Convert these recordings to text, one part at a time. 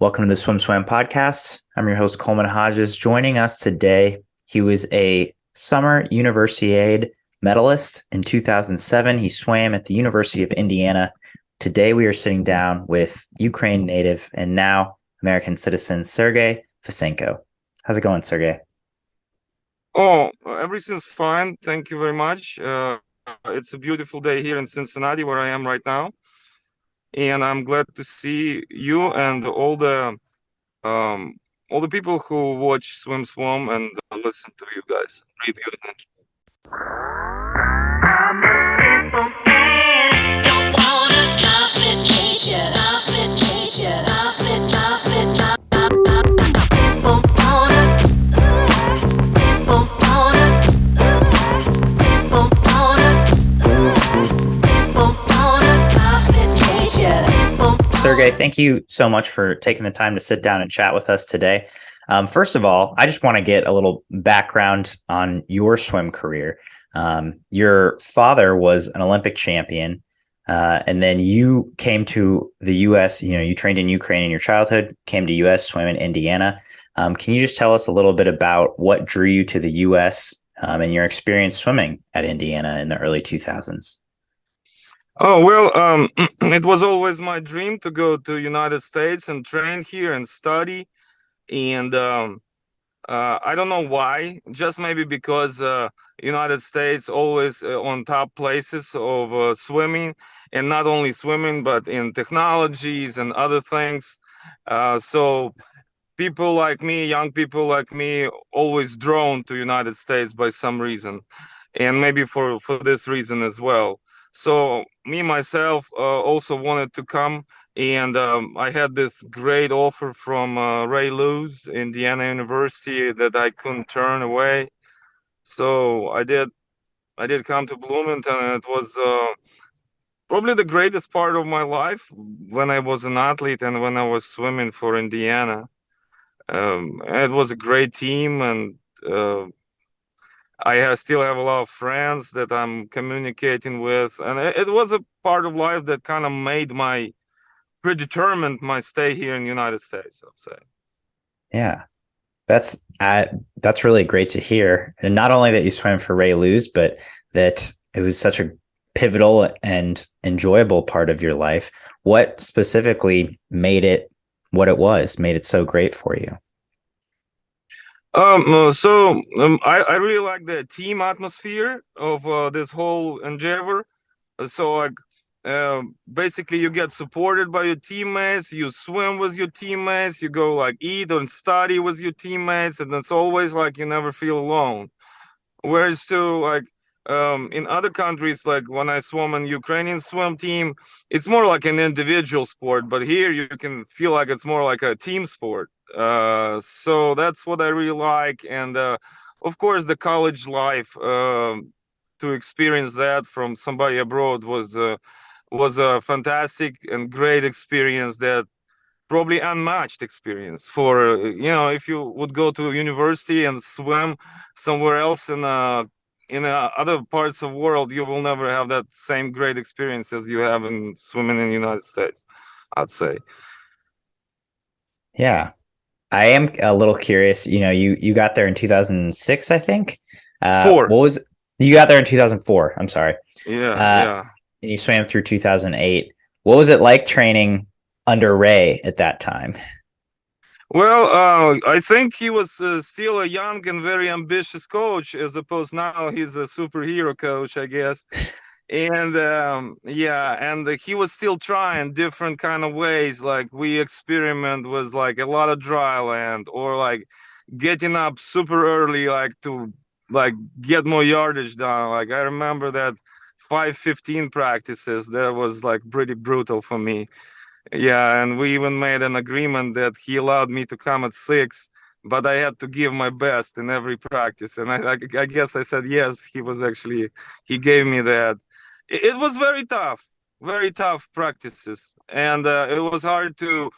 Welcome to the SwimSwam podcast. I'm your host, Coleman Hodges. Joining us today, he was a Summer Universiade medalist in 2007. He swam at the University of Indiana. Today, we are sitting down with Ukraine native and now American citizen Sergiy Fesenko. How's it going, Sergiy? Oh, everything's fine. Thank you very much. It's a beautiful day here in Cincinnati, where I am right now, and I'm glad to see you and all the people who watch SwimSwam and listen to you guys. Read you. Don't wanna complication. Sergiy, thank you so much for taking the time to sit down and chat with us today. First of all, I just want to get a little background on your swim career. Your father was an Olympic champion, and then you came to the U.S. You trained in Ukraine in your childhood, came to U.S., swam in Indiana. Can you just tell us a little bit about what drew you to the U.S. And your experience swimming at Indiana in the early 2000s? Oh, well, it was always my dream to go to United States and train here and study. And I don't know why, just maybe because United States always on top places of swimming, and not only swimming, but in technologies and other things. So people like me, young people like me, always drawn to United States by some reason, and maybe for this reason as well. So me myself also wanted to come, and I had this great offer from Looze, Indiana University, that I couldn't turn away. So I did. I did come to Bloomington, and it was probably the greatest part of my life when I was an athlete and when I was swimming for Indiana. It was a great team, and still have a lot of friends that I'm communicating with, and it was a part of life that kind of made predetermined my stay here in the United States, I'd say. Yeah, that's really great to hear. And not only that you swam for Ray Luz, but that it was such a pivotal and enjoyable part of your life. What specifically made it what it was, made it so great for you? I really like the team atmosphere of this whole endeavor. So like basically you get supported by your teammates, you swim with your teammates, you go like eat and study with your teammates, and it's always like you never feel alone. Whereas to like in other countries, like when I swam in Ukrainian swim team, it's more like an individual sport, but here you can feel like it's more like a team sport. So that's what I really like, and of course the college life, to experience that from somebody abroad was a fantastic and great experience, that probably unmatched experience for if you would go to university and swim somewhere else in other parts of the world, you will never have that same great experience as you have in swimming in the United States, I'd say. Yeah, I am a little curious. You got there in 2006, I think. Four. What was You got there in 2004? I'm sorry. Yeah. And you swam through 2008. What was it like training under Ray at that time? Well, I think he was still a young and very ambitious coach, as opposed now he's a superhero coach, I guess. And and he was still trying different kind of ways. Like we experiment with like a lot of dry land, or like getting up super early, like to like get more yardage done. Like I remember that 5:15 practices, that was like pretty brutal for me. Yeah, and we even made an agreement that he allowed me to come at 6, but I had to give my best in every practice. And I guess I said yes. He gave me that. It was very tough practices, and it was hard to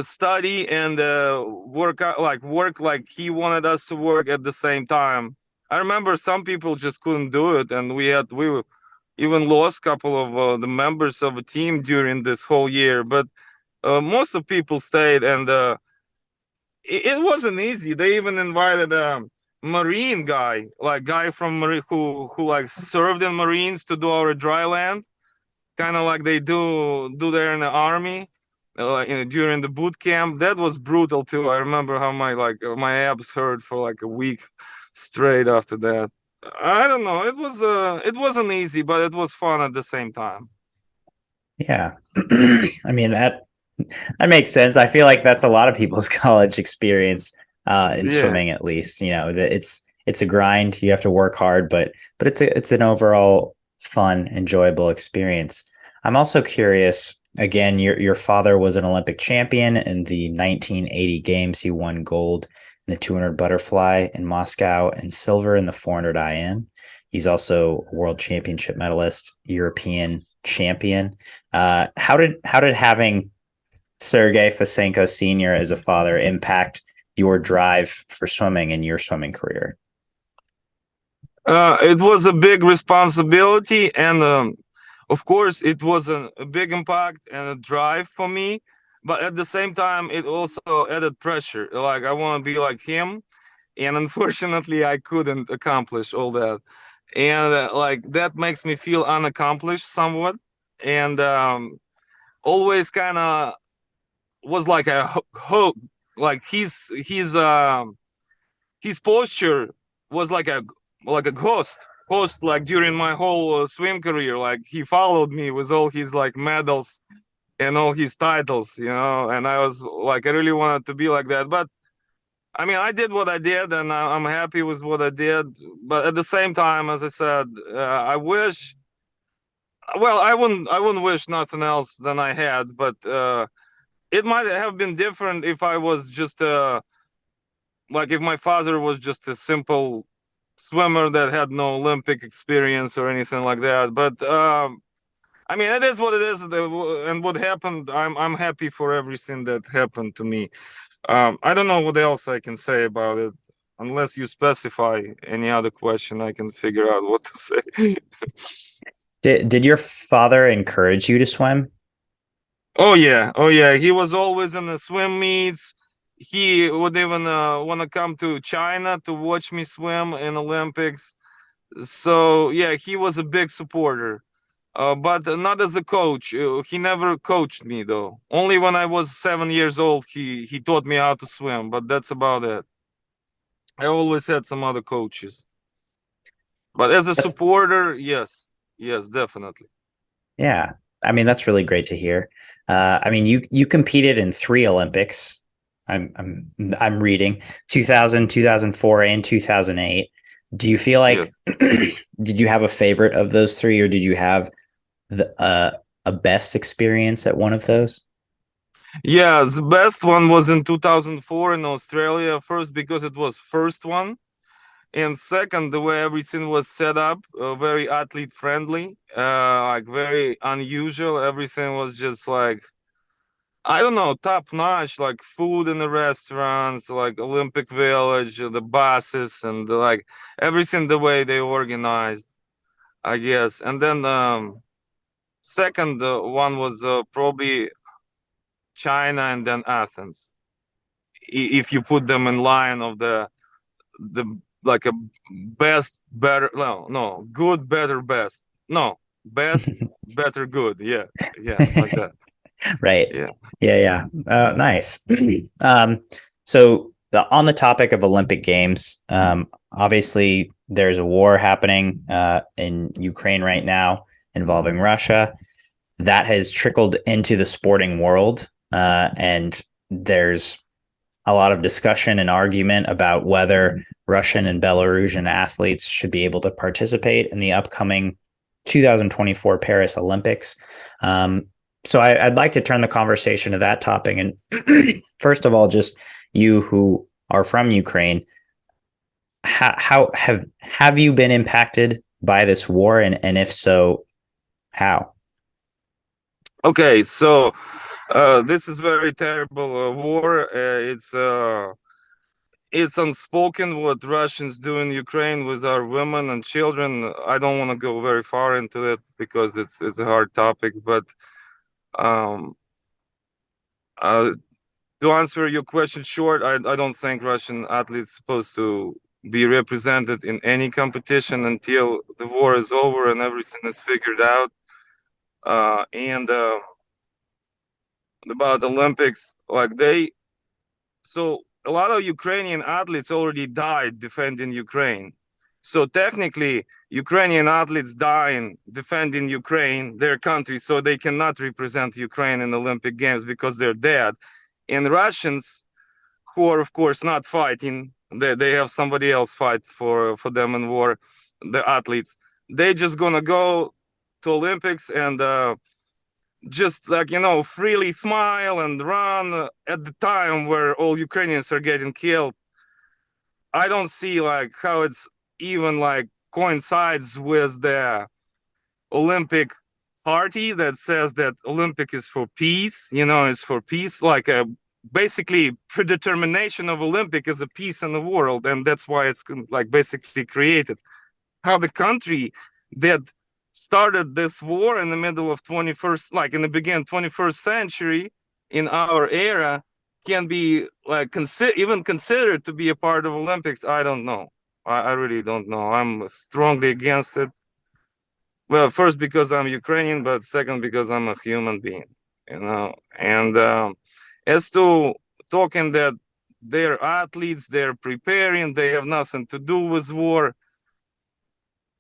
study and work like he wanted us to work at the same time. I remember some people just couldn't do it, and even lost a couple of the members of a team during this whole year. But most of people stayed, and it wasn't easy. They even invited a Marine guy, like guy from who like served in Marines to do our dry land, kind of like they do there in the army, during the boot camp. That was brutal too. I remember how my abs hurt for like a week straight after that. I don't know. It wasn't easy, but it was fun at the same time. Yeah. I mean, that makes sense. I feel like that's a lot of people's college experience in Yeah. swimming, at least. You know, that it's a grind. You have to work hard, but it's an overall fun, enjoyable experience. I'm also curious. Again, your father was an Olympic champion in the 1980 games. He won gold in the 200 butterfly in Moscow and silver in the 400 IM. He's also a world championship medalist, European champion. How did having Sergiy Fesenko Sr. as a father impact your drive for swimming and your swimming career? It was a big responsibility, and of course, it was a big impact and a drive for me. But at the same time, it also added pressure. Like I want to be like him, and unfortunately, I couldn't accomplish all that, and like that makes me feel unaccomplished somewhat, and always kind of was like a hope. Like his posture was like a ghost like during my whole swim career. Like he followed me with all his like medals and all his titles, and I was like, I really wanted to be like that. But I mean, I did what I did, and I'm happy with what I did. But at the same time, as I said, I wish, well, I wouldn't wish nothing else than I had. But it might have been different if I was just like if my father was just a simple swimmer that had no Olympic experience or anything like that. But I mean, it is what it is, and what happened. I'm happy for everything that happened to me. I don't know what else I can say about it, unless you specify any other question. I can figure out what to say. Did your father encourage you to swim? Oh yeah, oh yeah. He was always in the swim meets. He would even want to come to China to watch me swim in Olympics. So yeah, he was a big supporter, but not as a coach. He never coached me though. Only when I was 7 years old, he taught me how to swim. But that's about it. I always had some other coaches, but as a That's supporter, yes, yes, definitely. Yeah. I mean, that's really great to hear. I mean, you competed in 3 Olympics. I'm reading 2000, 2004, and 2008. Do you feel Yes, like did you have a favorite of those three, or did you have a best experience at one of those? yeah. The best one was in 2004 in Australia. First, because it was first one, and second, the way everything was set up, very athlete friendly, like very unusual. Everything was just like, I don't know, top notch, like food in the restaurants, like Olympic Village, the buses, and like everything the way they organized, I guess. And then second one was probably China, and then Athens. If you put them in line of the like a best, better, no, good, better, best, no, best, better, good, yeah, yeah, like that, Right. yeah. Yeah, yeah. Nice. um, so on the topic of Olympic Games, obviously there's a war happening in Ukraine right now involving Russia. That has trickled into the sporting world, and there's a lot of discussion and argument about whether Russian and Belarusian athletes should be able to participate in the upcoming 2024 Paris Olympics. So I'd like to turn the conversation to that topic. And first of all, just you who are from Ukraine, how have you been impacted by this war, and if so, how? Okay, so this is very terrible war. It's unspoken what Russians do in Ukraine with our women and children. I don't want to go very far into it because it's a hard topic, but um To answer your question short, I don't think Russian athletes supposed to be represented in any competition until the war is over and everything is figured out. And about Olympics, so a lot of Ukrainian athletes already died defending Ukraine. So technically, Ukrainian athletes dying defending Ukraine, their country, so they cannot represent Ukraine in Olympic Games because they're dead. And Russians, who are of course not fighting, they have somebody else fight for them in war, the athletes. They just gonna go to Olympics and just freely smile and run at the time where all Ukrainians are getting killed. I don't see how it's even coincides with the Olympic party that says that Olympic is for peace, is for peace, basically predetermination of Olympic is a peace in the world, and that's why it's basically created. How the country that started this war in the middle of 21st, in the beginning 21st century in our era, can be even considered to be a part of Olympics. I don't know. I really don't know. I'm strongly against it. Well, first because I'm Ukrainian, but second because I'm a human being, And as to talking that they're athletes, they're preparing, they have nothing to do with war,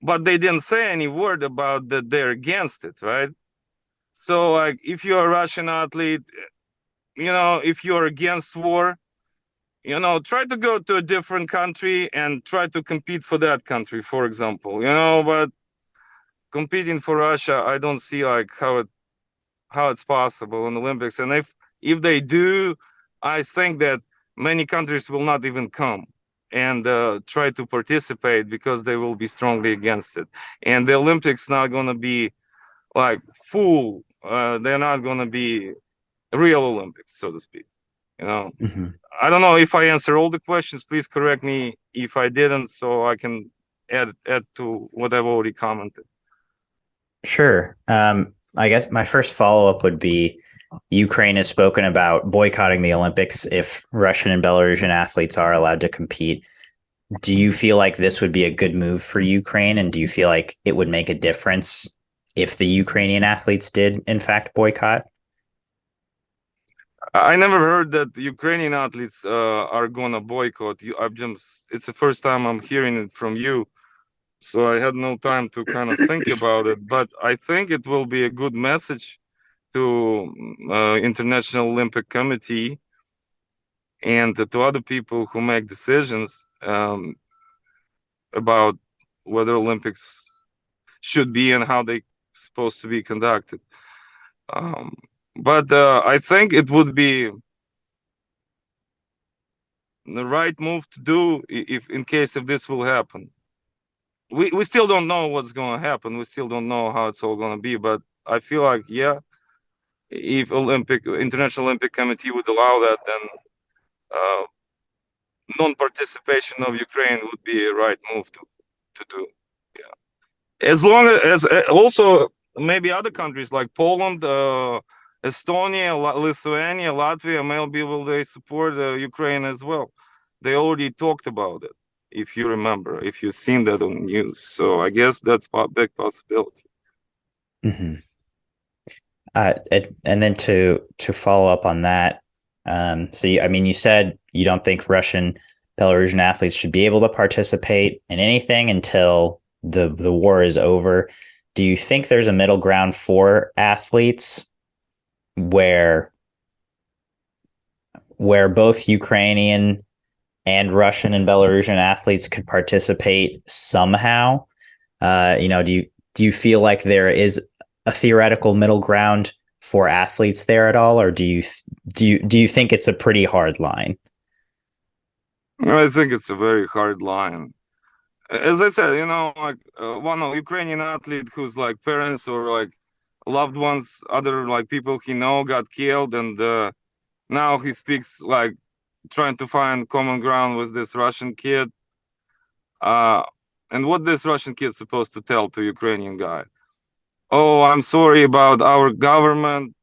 but they didn't say any word about that they're against it, right? So if you're a Russian athlete, if you're against war, try to go to a different country and try to compete for that country, for example, but competing for Russia, I don't see how it's possible in the Olympics. And if they do, I think that many countries will not even come and try to participate because they will be strongly against it. And the Olympics not going to be full. They're not going to be real Olympics, so to speak. Mm-hmm. I don't know if I answer all the questions. Please correct me if I didn't, so I can add to what I've already commented. Sure. I guess my first follow-up would be Ukraine has spoken about boycotting the Olympics if Russian and Belarusian athletes are allowed to compete. Do you feel like this would be a good move for Ukraine? And do you feel like it would make a difference if the Ukrainian athletes did, in fact, boycott? I never heard that Ukrainian athletes are gonna boycott. It's the first time I'm hearing it from you. So I had no time to kind of think about it, but I think it will be a good message to International Olympic Committee and to other people who make decisions about whether Olympics should be and how they supposed to be conducted. But I think it would be the right move to do if this will happen. We still don't know what's going to happen. We still don't know how it's all going to be. But I feel like, yeah, if International Olympic Committee would allow that, then non-participation of Ukraine would be a right move to do. Yeah, as long as also maybe other countries like Poland, Estonia, Lithuania, Latvia, maybe will they support Ukraine as well? They already talked about it. If you remember, if you've seen that on news. So I guess that's a big possibility. Mm-hmm. And then to follow up on that, you said you don't think Russian, Belarusian athletes should be able to participate in anything until the war is over. Do you think there's a middle ground for athletes where both Ukrainian and Russian and Belarusian athletes could participate somehow? Do you feel like there is a theoretical middle ground for athletes there at all, or do you think it's a pretty hard line? I think it's a very hard line. As I said, one Ukrainian athlete whose parents or loved ones, other people he got killed, and now he speaks trying to find common ground with this Russian kid. And what this Russian kid supposed to tell to Ukrainian guy? Oh, I'm sorry about our government,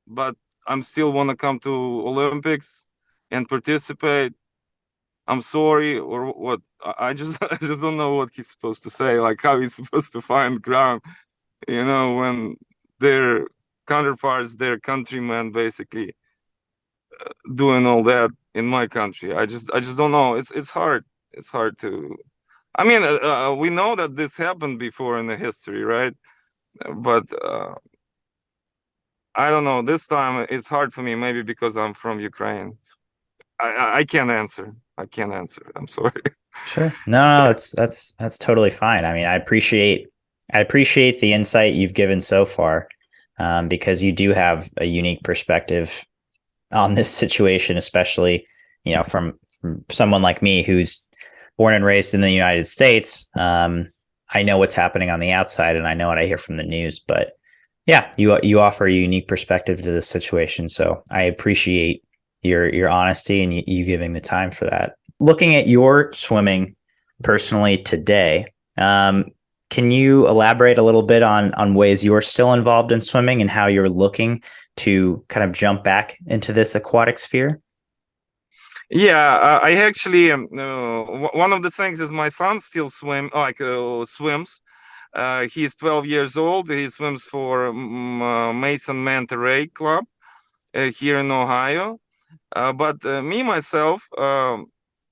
but I'm still want to come to Olympics and participate. I'm sorry, or what? I just I just don't know what he's supposed to say. Like how he's supposed to find ground, when their counterparts, their countrymen, basically doing all that in my country. I just don't know. It's hard. It's hard to. I mean, we know that this happened before in the history, right? But I don't know. This time it's hard for me. Maybe because I'm from Ukraine. I can't answer. I can't answer. I'm sorry. Sure. No, that's totally fine. I mean, I appreciate the insight you've given so far, because you do have a unique perspective on this situation, especially, from someone like me who's born and raised in the United States. I know what's happening on the outside, and I know what I hear from the news. But yeah, you offer a unique perspective to this situation, so I appreciate your honesty and you giving the time for that. Looking at your swimming personally today, can you elaborate a little bit on ways you're still involved in swimming and how you're looking to kind of jump back into this aquatic sphere? Yeah, I actually one of the things is my son still swims. He's 12 years old. He swims for Mason Manta Ray Club here in Ohio. But me myself,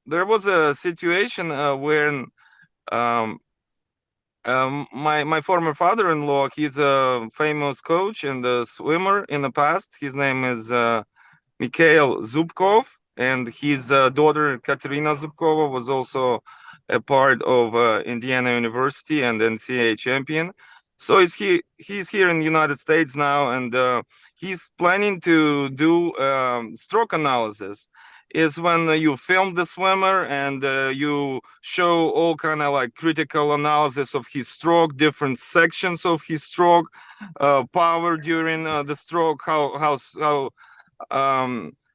there was a situation when um, my former father-in-law, he's a famous coach and a swimmer in the past. His name is Mikhail Zubkov, and his daughter Katerina Zubkova was also a part of Indiana University and NCAA champion. So he's here in the United States now, and he's planning to do stroke analysis. Is when you film the swimmer and you show all kind of like critical analysis of his stroke, different sections of his stroke, power during the stroke, how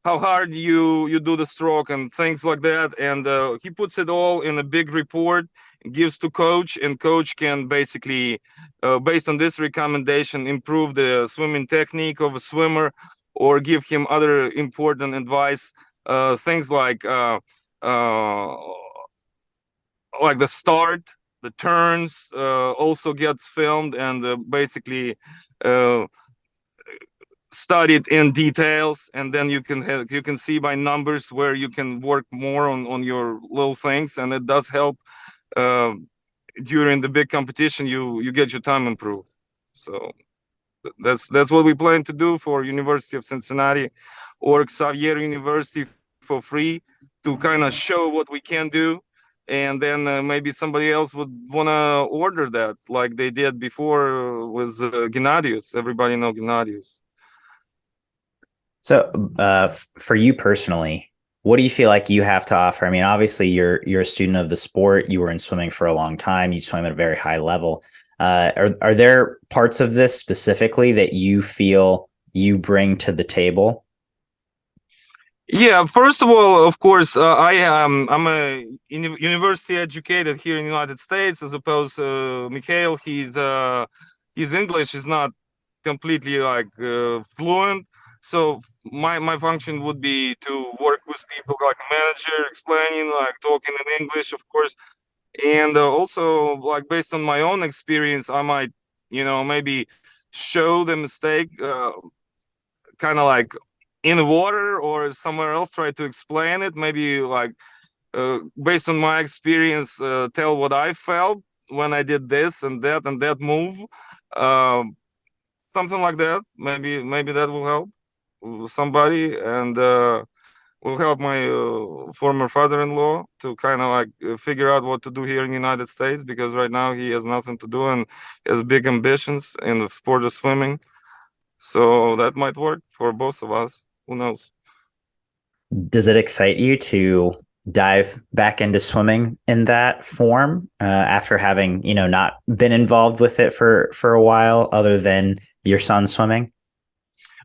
hard you do the stroke and things like that. And he puts it all in a big report, gives to coach, and coach can basically based on this recommendation improve the swimming technique of a swimmer or give him other important advice, things uh, like the start, the turns also gets filmed and basically uh, studied in details, and then you can see by numbers where you can work more on your little things, and it does help uh, during the big competition. You get your time improved. So that's what we plan to do for University of Cincinnati or Xavier University for free, to kind of show what we can do, and then maybe somebody else would want to order that like they did before with Gennadius. Everybody know Gennadius. So, for you personally, what do you feel like you have to offer? I mean, obviously, you're a student of the sport. You were in swimming for a long time. You swim at a very high level. Are there parts of this specifically that you feel you bring to the table? Yeah, first of all, of course, I'm a university educated here in the United States, as opposed to Mikhail. His English is not completely like fluent. So my function would be to work with people like a manager, explaining, like talking in English, of course, and also like based on my own experience, I might, maybe show the mistake, kind of like in the water or somewhere else, try to explain it, maybe like based on my experience, tell what I felt when I did this and that move, um, something like that. Maybe that will help somebody, and will help my former father-in-law to kind of like figure out what to do here in the United States, because right now he has nothing to do and has big ambitions in the sport of swimming. So that might work for both of us. Who knows? Does it excite you to dive back into swimming in that form, after having, not been involved with it for a while, other than your son swimming?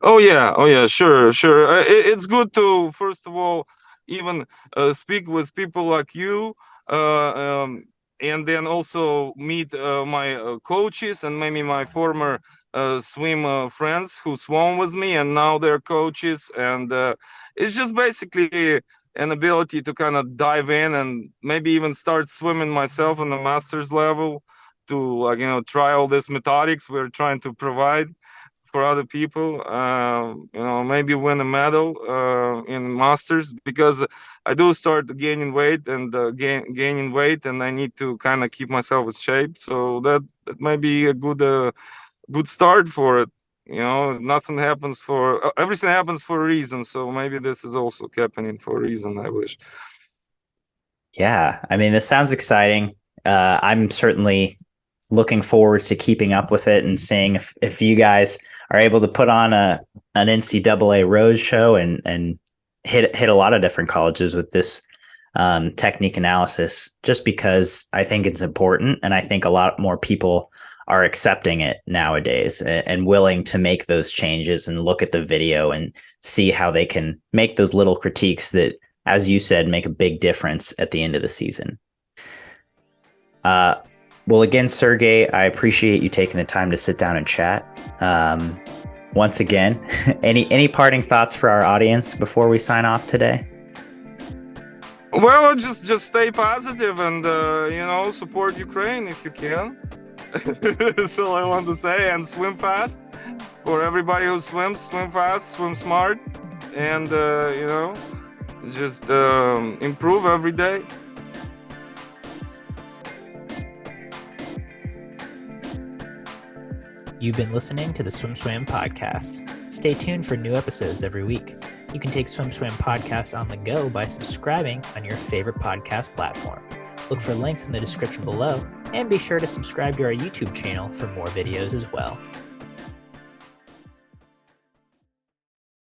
Oh yeah, sure. It's good to first of all even speak with people like you, uh, um, and then also meet my coaches and maybe my former swim friends who swam with me, and now they're coaches. And it's just basically an ability to kind of dive in and maybe even start swimming myself on the master's level, to try all these methodics we're trying to provide for other people. Maybe win a medal in masters, because I do start gaining weight and gaining weight, and I need to kind of keep myself in shape. So that might be a good start for it. Nothing happens for everything happens for a reason. So maybe this is also happening for a reason, I wish. Yeah, I mean, this sounds exciting. I'm certainly looking forward to keeping up with it and seeing if you guys are able to put on an NCAA road show and hit a lot of different colleges with this technique analysis, just because I think it's important, and I think a lot more people are accepting it nowadays and willing to make those changes and look at the video and see how they can make those little critiques that, as you said, make a big difference at the end of the season. Well, again, Sergey, I appreciate you taking the time to sit down and chat. Once again, any parting thoughts for our audience before we sign off today? Well, just stay positive and support Ukraine if you can. That's all I want to say. And swim fast. For everybody who swims, swim fast, swim smart, and just improve every day. You've been listening to the SwimSwam podcast. Stay tuned for new episodes every week. You can take SwimSwam podcast on the go by subscribing on your favorite podcast platform. Look for links in the description below, and be sure to subscribe to our YouTube channel for more videos as well.